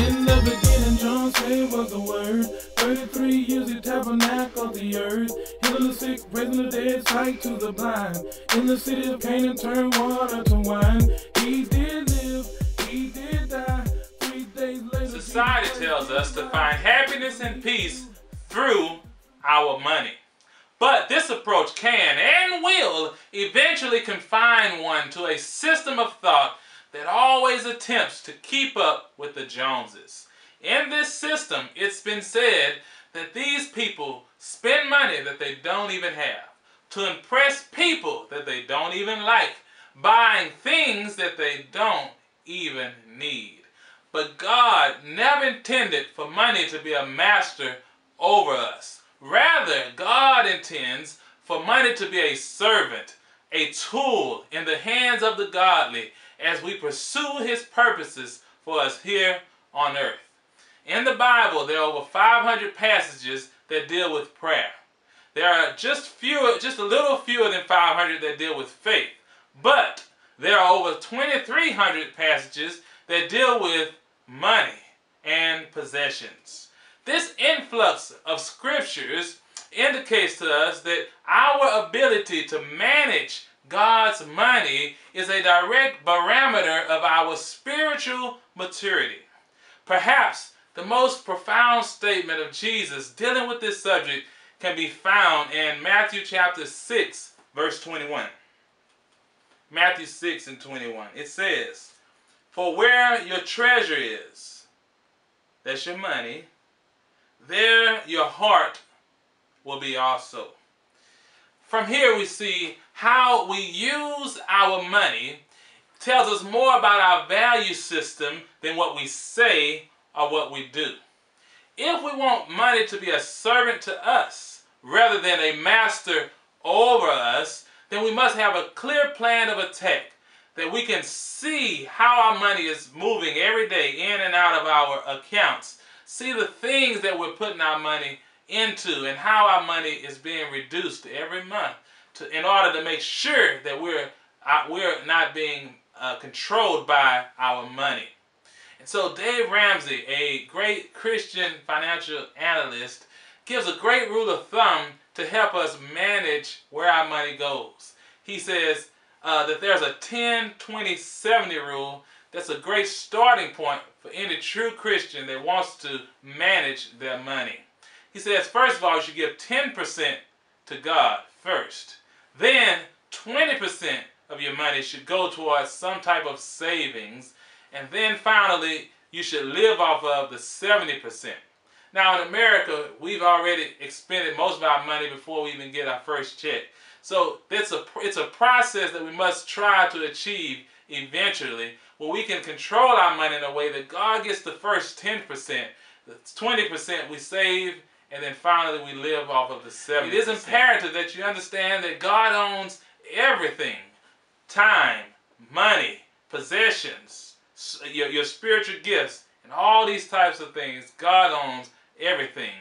In the beginning, John said was the word. 33 years he tabernacled the earth. Healing the sick, raising the dead, sight to the blind. In the city of Canaan, turned water to wine. He did live, he did die. 3 days later. Society tells us to find happiness and peace through our money. But this approach can and will eventually confine one to a system of thought that always attempts to keep up with the Joneses. In this system, it's been said that these people spend money that they don't even have to impress people that they don't even like, buying things that they don't even need. But God never intended for money to be a master over us. Rather, God intends for money to be a servant, a tool in the hands of the godly as we pursue His purposes for us here on earth. In the Bible, there are over 500 passages that deal with prayer. There are just a little fewer than 500 that deal with faith. But there are over 2,300 passages that deal with money and possessions. This influx of scriptures indicates to us that our ability to manage God's money is a direct barometer of our spiritual maturity. Perhaps the most profound statement of Jesus dealing with this subject can be found in Matthew chapter 6, verse 21. Matthew 6 and 21. It says, "For where your treasure is," that's your money, "there your heart will be also." From here we see how we use our money tells us more about our value system than what we say or what we do. If we want money to be a servant to us rather than a master over us, then we must have a clear plan of attack that we can see how our money is moving every day in and out of our accounts. See the things that we're putting our money into and how our money is being reduced every month in order to make sure that we're not being controlled by our money. And so Dave Ramsey, a great Christian financial analyst, gives a great rule of thumb to help us manage where our money goes. He says that there's a 10-20-70 rule that's a great starting point for any true Christian that wants to manage their money. He says, first of all, you should give 10% to God first. Then 20% of your money should go towards some type of savings. And then finally, you should live off of the 70%. Now in America, we've already expended most of our money before we even get our first check. So it's a process that we must try to achieve eventually, where we can control our money in a way that God gets the first 10%, the 20% we save, and then finally we live off of the 70%. It is imperative that you understand that God owns everything. Time, money, possessions, your spiritual gifts, and all these types of things. God owns everything.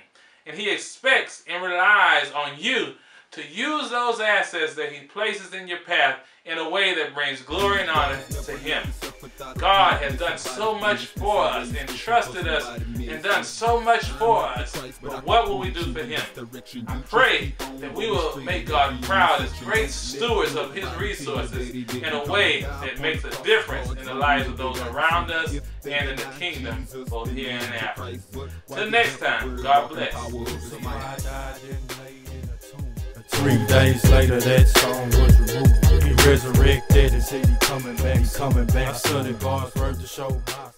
And He expects and relies on you to use those assets that He places in your path in a way that brings glory and honor to Him. God has done so much for us, entrusted us, and done so much for us. But what will we do for Him? I pray that we will make God proud as great stewards of His resources in a way that makes a difference in the lives of those around us and in the kingdom, both here and after. Till next time, God bless. 3 days later, that song was removed. He resurrected and said he coming back. I studied God's word to show my